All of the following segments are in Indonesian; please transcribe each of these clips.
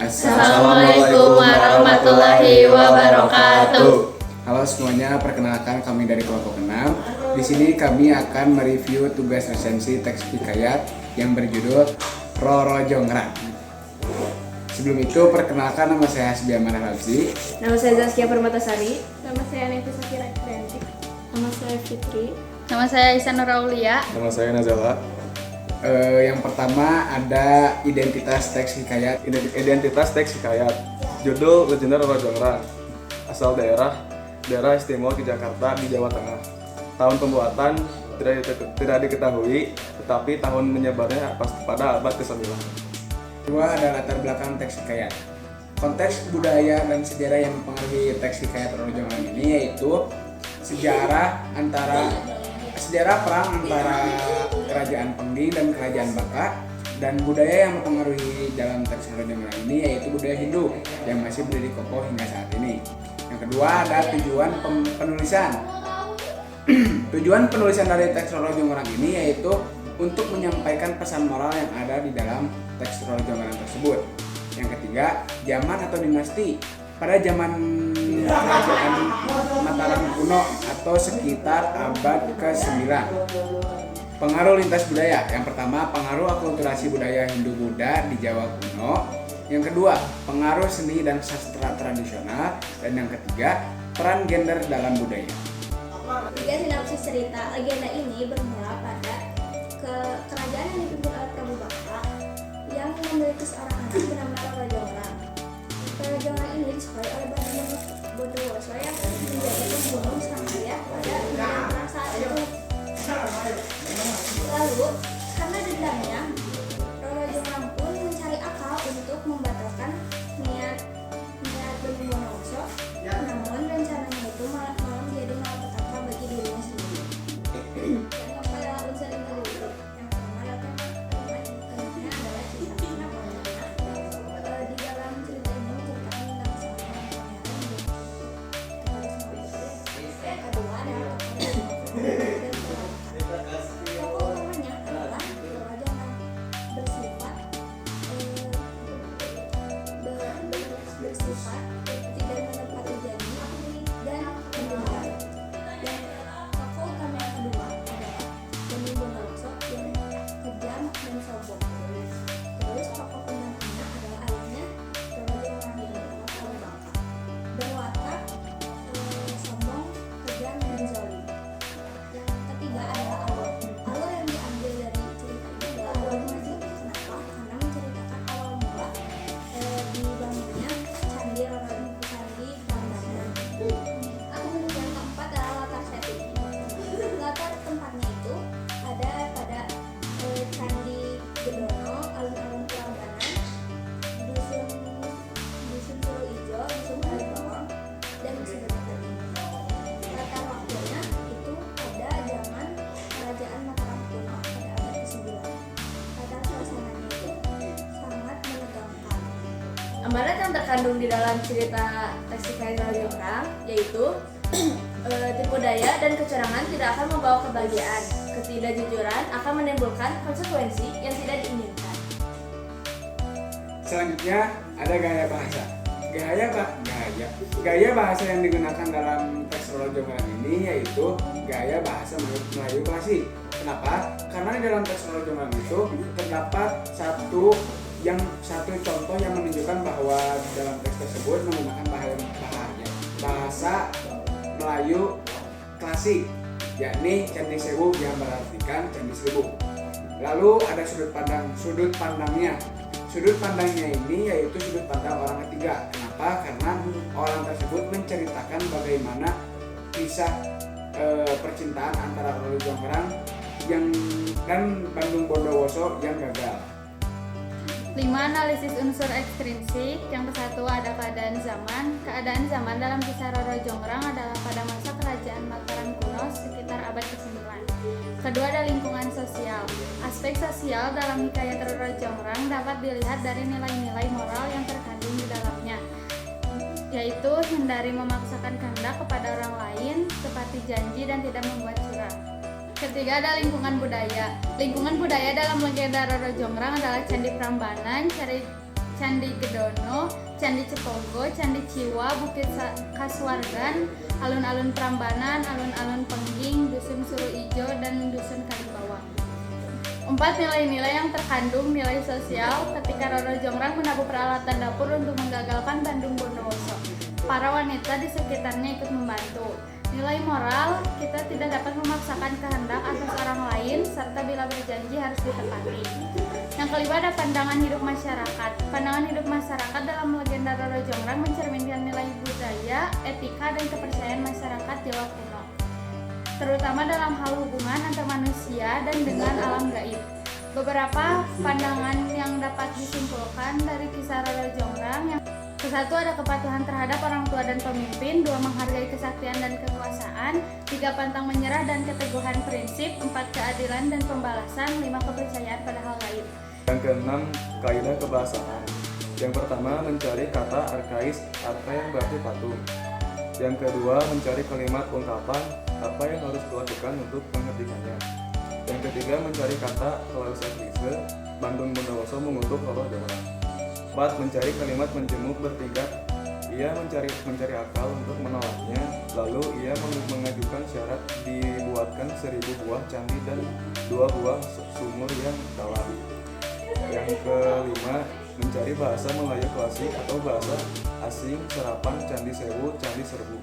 Assalamualaikum warahmatullahi wabarakatuh. Halo semuanya, perkenalkan kami dari kelompok 6. Di sini kami akan mereview tugas resensi teks hikayat yang berjudul Roro Jongrang. Sebelum itu, perkenalkan nama saya Hasbi Amanah Rabzi. Nama saya Zaskia Permatasari. Nama saya Nefisa Kira Krianti. Nama saya Fitri. Nama saya Isan Nuraulia. Nama saya Nazala. Yang pertama ada identitas teks hikayat. Identitas teks hikayat. Judul Legenda Roro Jongrang. Asal daerah istimewa Jakarta di Jawa Tengah. Tahun pembuatan tidak diketahui, tetapi tahun menyebarnya pada abad ke-9. Kedua ada latar belakang teks hikayat. Konteks budaya dan sejarah yang mempengaruhi teks hikayat Roro Jongrang ini yaitu sejarah perang antara kerajaan Pengdi dan kerajaan Baka, dan budaya yang mempengaruhi dalam teks Roro Jongrang ini yaitu budaya Hindu yang masih berdiri kokoh hingga saat ini. Yang kedua ada tujuan penulisan. Tujuan penulisan dari teks Roro Jongrang ini yaitu untuk menyampaikan pesan moral yang ada di dalam teks Roro Jongrang tersebut. Yang ketiga, zaman atau dinasti. Pada zaman kerajaan Mataram kuno atau sekitar abad ke-9. Pengaruh lintas budaya. Yang pertama, pengaruh akulturasi budaya Hindu-Buddha di Jawa kuno. Yang kedua, pengaruh seni dan sastra tradisional. Dan yang ketiga, peran gender dalam budaya. Tiga sinopsis cerita legenda ini bermula pada kerajaan yang dipimpin oleh Prabu Baka yang memiliki seorang anak bernama Roro Jongrang. Roro Jongrang ini disukai oleh Bondowoso yang menjadi pembunuh sang ayah pada medan perang saat itu. Lalu, karena dendamnya, Roro Jongrang pun mencari akal untuk membatalkan niat Bondowoso. Namun rencananya itu malah menjadi malapetaka bagi dirinya sendiri. Yang keempat adalah unsur intelijen. Yang pertama adalah temanya adalah cerita tentang pangeran. Di dalam cerita ini menceritakan tentang seorang pangeran kepada seorang putri. Yang kedua adalah tokoh dan pelakon. Tokoh utamanya adalah Roro Jongrang bersifat tidak menepati janji dan mendengar. Dan tokoh utama yang kedua adalah Bening Bondowoso yang kejam dan sombong. Terus tokoh pendampingnya adalah ayahnya Roro Jongrang yang bernama Prabu Baka, berwatak sombong, kejam dan zalim. Yang ketiga adalah alur. Alur yang diambil dari cerita ini adalah alur magic. Kenapa? Karena menceritakan awal mula dibangunnya Candi Prambanan. Kemudian yang keempat adalah latar setting. Latar tempatnya itu ada pada Candi Gedono, alun-alun Prambanan, dusun Sulu Ijo, dusun Kalibawang, dan dusun Dekat. Latar waktunya itu pada zaman kerajaan Mataram kuno pada abad ke-9. Latar suasananya itu sangat menegangkan. Amanat yang terkandung di dalam cerita teks hikayat Roro Jongrang yaitu tipu daya dan kecurangan tidak akan membawa kebahagiaan. Ketidakjujuran akan menimbulkan konsekuensi yang tidak diinginkan. Selanjutnya ada gaya bahasa. Gaya bahasa yang digunakan dalam teks Roro Jongrang ini yaitu gaya bahasa Melayu klasik. Kenapa? Karena di dalam teks Roro Jongrang itu terdapat satu contoh yang menunjukkan bahwa dalam teks tersebut menggunakan bahasa Melayu klasik, yakni Candi Sewu yang berartikan Candi Seribu. Lalu ada sudut pandangnya. Sudut pandangnya ini yaitu sudut pandang orang ketiga. Kenapa? Karena orang tersebut menceritakan bagaimana kisah percintaan antara Roro Jongrang dan Bandung Bondowoso yang gagal. 5. Analisis unsur ekstrinsik. Yang ke-1 ada keadaan zaman. Keadaan zaman dalam kisah Roro Jongrang adalah pada masa kerajaan Mataram kuno sekitar abad ke-9. Kedua ada lingkungan sosial. Aspek sosial dalam hikayat Roro Jongrang dapat dilihat dari nilai-nilai moral yang terkandung di dalamnya, yaitu hindari memaksakan kehendak kepada orang lain, tepati janji dan tidak membuat curang. Ketiga ada lingkungan budaya. Lingkungan budaya dalam legenda Roro Jongrang adalah Candi Prambanan, Candi Gedono, Candi Cepogo, Candi Ciwa, Bukit Kasuargan, alun-alun Prambanan, alun-alun Pengging, Dusun Suru Ijo, dan Dusun Kalibawang. 4 nilai-nilai yang terkandung nilai sosial ketika Roro Jongrang menabuh peralatan dapur untuk menggagalkan Bandung Bondowoso. Para wanita di sekitarnya ikut membantu. Nilai moral, kita tidak dapat memaksakan kehendak atas orang lain, serta bila berjanji harus ditepati. Yang kelima ada pandangan hidup masyarakat. Pandangan hidup masyarakat dalam legenda Roro Jongrang mencerminkan nilai budaya, etika, dan kepercayaan masyarakat Jawa kuno, terutama dalam hal hubungan antar manusia dan dengan alam gaib. Beberapa pandangan yang dapat disimpulkan dari kisah Roro Jongrang yang ke-1 ada kepatuhan terhadap orang tua dan pemimpin, 2 menghargai kesaktian dan kekuasaan, 3 pantang menyerah dan keteguhan prinsip, 4 keadilan dan pembalasan, 5 kepercayaan pada hal gaib. Yang keenam, kaidah kebahasaan. Yang pertama, mencari kata arkais, arka yang berarti patung. Yang kedua, mencari kalimat ungkapan, apa yang harus dilakukan untuk menghentikannya. Yang ketiga, mencari kata klausa klise, Bandung Bondowoso mengutuk Roro Jongrang. 4. Mencari kalimat menjemuk bertingkat. Ia mencari akal untuk menolaknya, lalu ia mengajukan syarat dibuatkan 1000 buah candi dan 2 buah sumur yang dalam. Yang kelima, mencari bahasa Melayu klasik atau bahasa asing serapan Candi Sewu, Candi Serbu.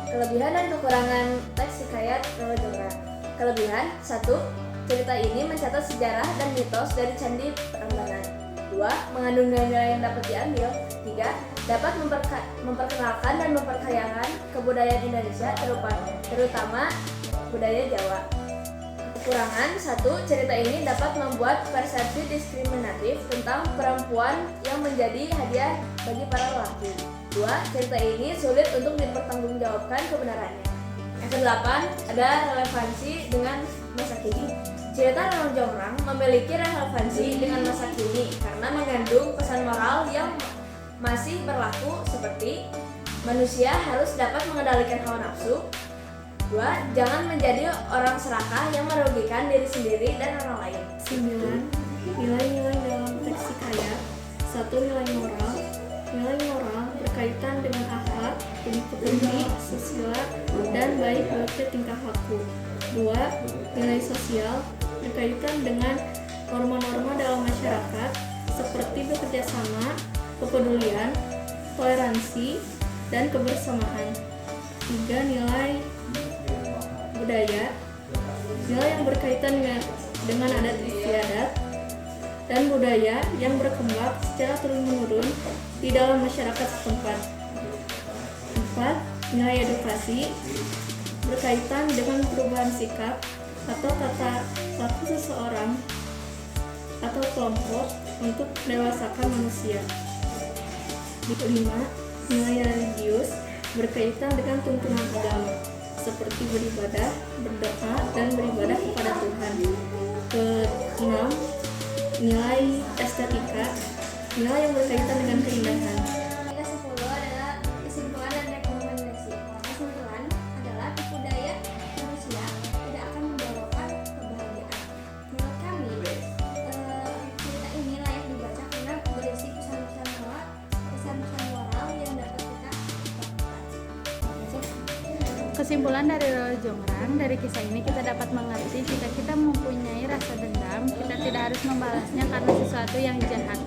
Kelebihan dan kekurangan teks hikayat Roro Jongrang. Kelebihan 1. Cerita ini mencatat sejarah dan mitos dari Candi Prambanan. 2. Mengandung nilai yang dapat diambil. 3. Dapat memperkenalkan dan memperkayakan kebudayaan Indonesia terutama budaya Jawa. Kekurangan 1. Cerita ini dapat membuat persepsi diskriminatif tentang perempuan yang menjadi hadiah bagi para lelaki. 2. Cerita ini sulit untuk dipertanggungjawabkan kebenarannya. Yang ke-8 ada relevansi dengan masa kini. Cerita Roro Jongrang memiliki relevansi dengan masa kini karena mengandung pesan moral yang masih berlaku seperti manusia harus dapat mengendalikan hawa nafsu. 2. Jangan menjadi orang serakah yang merugikan diri sendiri dan orang lain. 9. Nilai-nilai dalam teks hikayat. 1. Nilai moral. Nilai moral berkaitan dengan akhlak, budi pekerti, susila, dan baik bakti tingkah laku. 2. Nilai sosial berkaitan dengan norma-norma dalam masyarakat seperti bekerja sama, kepedulian, toleransi, dan kebersamaan. 3. Nilai budaya. Nilai yang berkaitan dengan adat istiadat dan budaya yang berkembang secara turun-menurun di dalam masyarakat setempat. 4. Nilai edukasi berkaitan dengan perubahan sikap atau tata laku seseorang atau kelompok untuk mendewasakan manusia. 5. Nilai religius berkaitan dengan tuntunan agama seperti beribadah, berdoa, dan beribadah kepada Tuhan. Ke-6. Nilai estetika, nilai yang berkaitan dengan keindahan. Ke-10 adalah kesimpulan dan rekomendasi. Kesimpulan adalah tipu daya manusia tidak akan membawakan kebahagiaan. Menurut kami, cerita ini layak dibaca karena berisi pesan-pesan moral yang dapat kita lakukan. Kesimpulan dari Roro Jongrang, dari kisah ini kita dapat mengerti jika kita mempunyai rasa dendam, kita tidak harus membalasnya karena sesuatu yang jahat.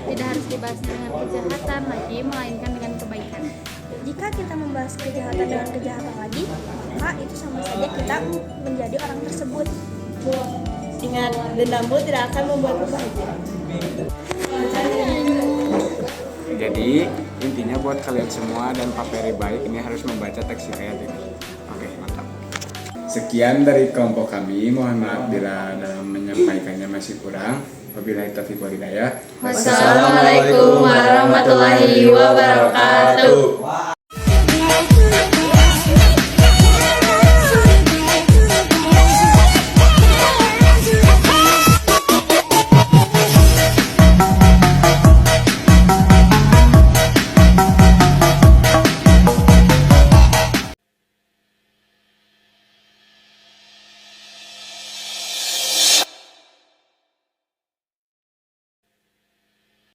Tidak harus dibalasnya dengan kejahatan lagi, melainkan dengan kebaikan. Jika kita membalas kejahatan dengan kejahatan lagi, maka itu sama saja kita menjadi orang tersebut. Ingat, dendammu tidak akan membuatmu bahagia. Jadi intinya buat kalian semua dan Pak Peri baik ini harus membaca teks hikayat ini. Oke, mantap. Sekian dari kelompok kami. Mohon maaf bila dalam menyampaikannya masih kurang. Wabillahi taufiq wal hidayah. Wassalamualaikum warahmatullahi wabarakatuh.